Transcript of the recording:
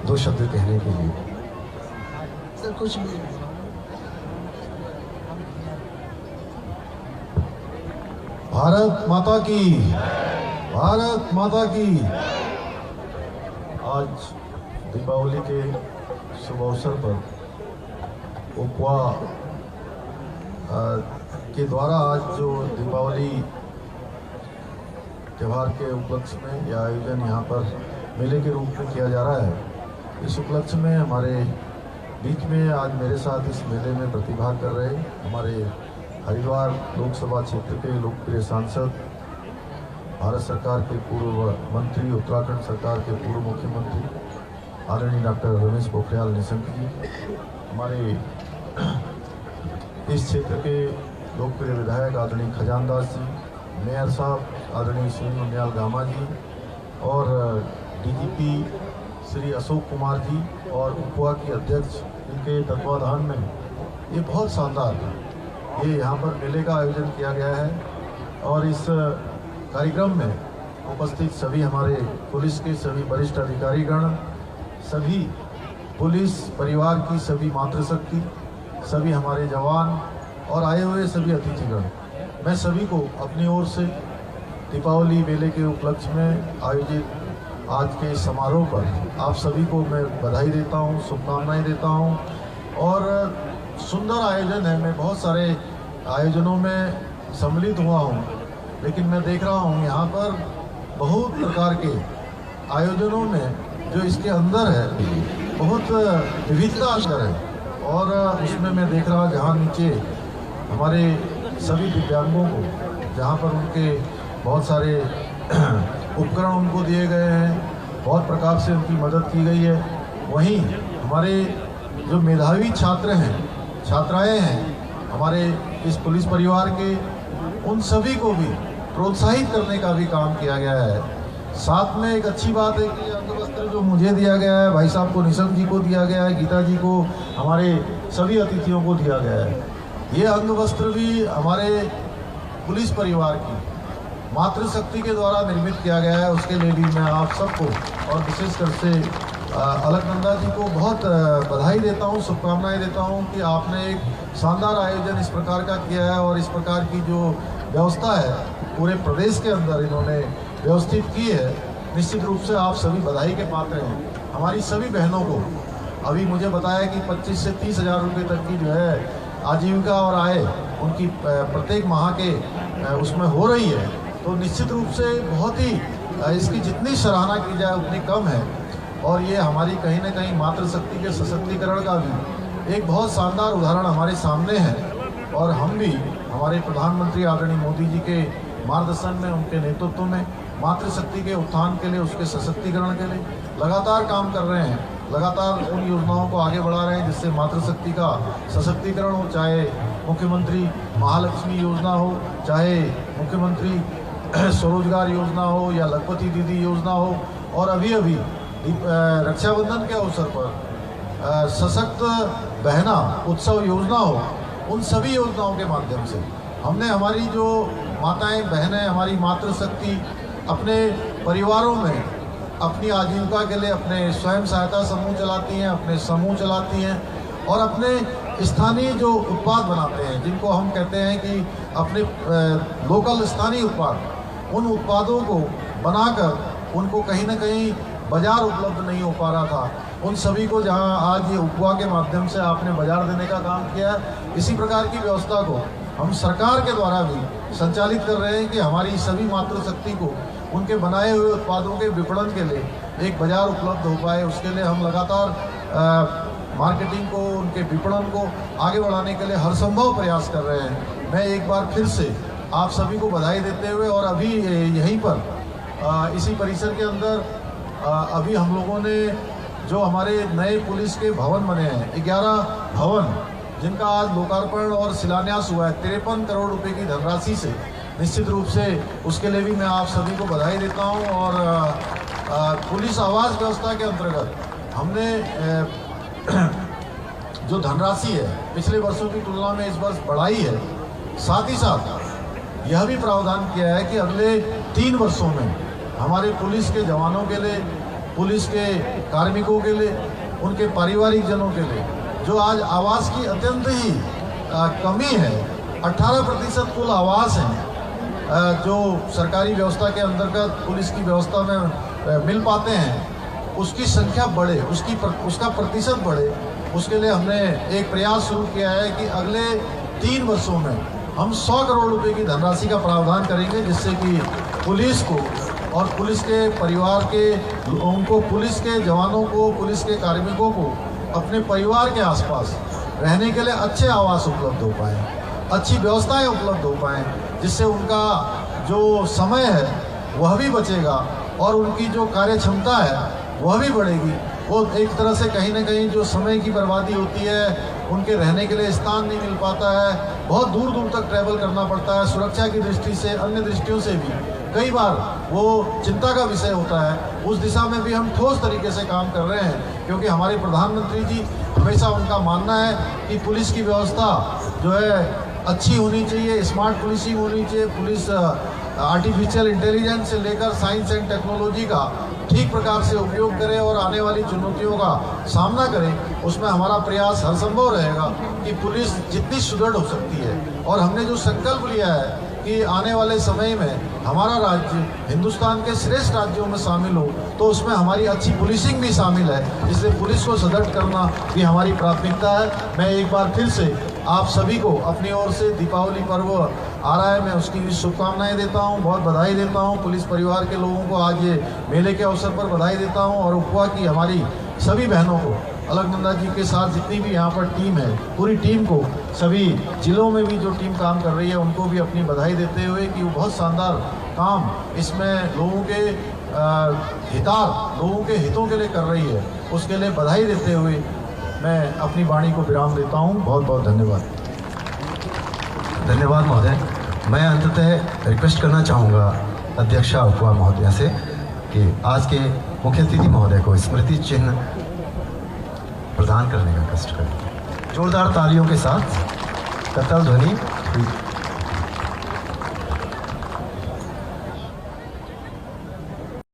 दो शब्द कहने के लिए। सर कुछ भी। भारत माता की, भारत माता की। आज दीपावली के शुभ अवसर पर उपवा के द्वारा आज जो दीपावली त्यौहार के उपलक्ष्य में यह आयोजन यहाँ पर मेले के रूप में किया जा रहा है, इस उपलक्ष्य में हमारे बीच में आज मेरे साथ इस मेले में प्रतिभाग कर रहे हमारे हरिद्वार लोकसभा क्षेत्र के लोकप्रिय सांसद, भारत सरकार के पूर्व मंत्री, उत्तराखंड सरकार के पूर्व मुख्यमंत्री आदरणीय डॉक्टर रमेश पोखरियाल निशंक जी, हमारे इस क्षेत्र के लोकप्रिय विधायक आदरणीय खजानदास जी, मेयर साहब आदरणीय श्री उनियाल गामा जी और डीजीपी श्री अशोक कुमार जी और उपवा की अध्यक्ष, इनके तत्वाधान में ये बहुत शानदार ये यहाँ पर मेले का आयोजन किया गया है। और इस कार्यक्रम में उपस्थित सभी हमारे पुलिस के सभी वरिष्ठ अधिकारीगण, सभी पुलिस परिवार की सभी मातृशक्ति, सभी हमारे जवान और आए हुए सभी अतिथिगण, मैं सभी को अपनी ओर से दीपावली मेले के उपलक्ष्य में आयोजित आज के समारोह पर आप सभी को मैं बधाई देता हूं, शुभकामनाएं देता हूं। और सुंदर आयोजन है, मैं बहुत सारे आयोजनों में सम्मिलित हुआ हूं, लेकिन मैं देख रहा हूं यहाँ पर बहुत प्रकार के आयोजनों में जो इसके अंदर है बहुत विविधता अंदर है। और उसमें मैं देख रहा जहाँ नीचे हमारे सभी दिव्यांगों को, जहाँ पर उनके बहुत सारे उपकरण उनको दिए गए हैं, बहुत प्रकार से उनकी मदद की गई है, वहीं हमारे जो मेधावी छात्र हैं, छात्राएं हैं हमारे इस पुलिस परिवार के, उन सभी को भी प्रोत्साहित करने का भी काम किया गया है। साथ में एक अच्छी बात है कि अंगवस्त्र जो मुझे दिया गया है, भाई साहब को, निशंक जी को दिया गया है, गीता जी को, हमारे सभी अतिथियों को दिया गया है। ये अंगवस्त्र भी हमारे पुलिस परिवार की मातृशक्ति के द्वारा निर्मित किया गया है। उसके लिए भी मैं आप सबको और विशेषकर से अलकनंदा जी को बहुत बधाई देता हूं, शुभकामनाएं देता हूं कि आपने एक शानदार आयोजन इस प्रकार का किया है और इस प्रकार की जो व्यवस्था है पूरे प्रदेश के अंदर इन्होंने व्यवस्थित की है। निश्चित रूप से आप सभी बधाई के पात्र हैं। हमारी सभी बहनों को अभी मुझे बताया कि 25 से 30 हज़ार रुपये तक की जो है आजीविका और आय उनकी प्रत्येक माह के उसमें हो रही है। तो निश्चित रूप से बहुत ही इसकी जितनी सराहना की जाए उतनी कम है। और ये हमारी कहीं ना कहीं मातृशक्ति के सशक्तिकरण का भी एक बहुत शानदार उदाहरण हमारे सामने है। और हम भी हमारे प्रधानमंत्री आदरणीय मोदी जी के मार्गदर्शन में, उनके नेतृत्व में मातृशक्ति के उत्थान के लिए, उसके सशक्तिकरण के लिए लगातार काम कर रहे हैं, लगातार उन योजनाओं को आगे बढ़ा रहे हैं जिससे मातृशक्ति का सशक्तिकरण हो, चाहे मुख्यमंत्री महालक्ष्मी योजना हो, चाहे मुख्यमंत्री स्वरोजगार योजना हो या लखपति दीदी योजना हो, और अभी अभी रक्षाबंधन के अवसर पर सशक्त बहना उत्सव योजना हो। उन सभी योजनाओं के माध्यम से हमने हमारी जो माताएं बहनें, हमारी मातृशक्ति अपने परिवारों में अपनी आजीविका के लिए अपने स्वयं सहायता समूह चलाती हैं, अपने समूह चलाती हैं और अपने स्थानीय जो उत्पाद बनाते हैं, जिनको हम कहते हैं कि अपने लोकल स्थानीय उत्पाद, उन उत्पादों को बनाकर उनको कहीं ना कहीं बाजार उपलब्ध नहीं हो पा रहा था, उन सभी को जहां आज ये उपवा के माध्यम से आपने बाजार देने का काम किया, इसी प्रकार की व्यवस्था को हम सरकार के द्वारा भी संचालित कर रहे हैं कि हमारी सभी मातृशक्ति को उनके बनाए हुए उत्पादों के विपणन के लिए एक बाजार उपलब्ध हो पाए। उसके लिए हम लगातार मार्केटिंग को, उनके विपणन को आगे बढ़ाने के लिए हर संभव प्रयास कर रहे हैं। मैं एक बार फिर से आप सभी को बधाई देते हुए, और अभी यहीं पर इसी परिसर के अंदर अभी हम लोगों ने जो हमारे नए पुलिस के भवन बने हैं, 11 भवन, जिनका आज लोकार्पण और शिलान्यास हुआ है 53 करोड़ रुपए की धनराशि से। निश्चित रूप से उसके लिए भी मैं आप सभी को बधाई देता हूं। और पुलिस आवास व्यवस्था के अंतर्गत हमने जो धनराशि है पिछले वर्षों की तुलना में इस वर्ष बढ़ाई है। साथ ही साथ यह भी प्रावधान किया है कि अगले 3 वर्षों में हमारे पुलिस के जवानों के लिए पुलिस के कार्मिकों के लिए, उनके पारिवारिक जनों के लिए, जो आज आवास की अत्यंत ही कमी है। 18% कुल आवास हैं जो सरकारी व्यवस्था के अंतर्गत पुलिस की व्यवस्था में मिल पाते हैं, उसकी संख्या बढ़े, उसका प्रतिशत बढ़े। उसके लिए हमने एक प्रयास शुरू किया है कि अगले 3 वर्षों में हम 100 करोड़ रुपए की धनराशि का प्रावधान करेंगे, जिससे कि पुलिस को और पुलिस के परिवार के लोगों को, पुलिस के जवानों को, पुलिस के कार्मिकों को अपने परिवार के आसपास रहने के लिए अच्छे आवास उपलब्ध हो पाएँ, अच्छी व्यवस्थाएं उपलब्ध हो पाएँ, जिससे उनका जो समय है वह भी बचेगा और उनकी जो कार्य क्षमता है वह भी बढ़ेगी। वो एक तरह से कहीं ना कहीं जो समय की बर्बादी होती है, उनके रहने के लिए स्थान नहीं मिल पाता है, बहुत दूर दूर तक ट्रैवल करना पड़ता है, सुरक्षा की दृष्टि से, अन्य दृष्टियों से भी कई बार वो चिंता का विषय होता है। उस दिशा में भी हम ठोस तरीके से काम कर रहे हैं, क्योंकि हमारे प्रधानमंत्री जी हमेशा उनका मानना है कि पुलिस की व्यवस्था जो है अच्छी होनी चाहिए, स्मार्ट पुलिसिंग होनी चाहिए। पुलिस आर्टिफिशियल इंटेलिजेंस से लेकर साइंस एंड टेक्नोलॉजी का ठीक प्रकार से उपयोग करे और आने वाली चुनौतियों का सामना करे। उसमें हमारा प्रयास हर संभव रहेगा कि पुलिस जितनी सुदृढ़ हो सकती है। और हमने जो संकल्प लिया है कि आने वाले समय में हमारा राज्य हिंदुस्तान के श्रेष्ठ राज्यों में शामिल हो, तो उसमें हमारी अच्छी पुलिसिंग भी शामिल है। इसलिए पुलिस को सुदृढ़ करना भी हमारी प्राथमिकता है। मैं एक बार फिर से आप सभी को अपनी ओर से दीपावली पर्व आ रहा है, मैं उसकी भी शुभकामनाएं देता हूं, बहुत बधाई देता हूं। पुलिस परिवार के लोगों को आज ये मेले के अवसर पर बधाई देता हूं और उपवा की हमारी सभी बहनों को, अलकनंदा जी के साथ जितनी भी यहाँ पर टीम है, पूरी टीम को, सभी जिलों में भी जो टीम काम कर रही है उनको भी अपनी बधाई देते हुए कि वो बहुत शानदार काम इसमें लोगों के लोगों के हितों के लिए कर रही है, उसके लिए बधाई देते हुए मैं अपनी वाणी को विराम देता हूँ। बहुत बहुत धन्यवाद। धन्यवाद महोदय। मैं अंततः रिक्वेस्ट करना चाहूँगा अध्यक्षा उपवा महोदया से कि आज के मुख्य अतिथि महोदय को स्मृति चिन्ह प्रदान करने का कष्ट करें। जोरदार तालियों के साथ करताल ध्वनि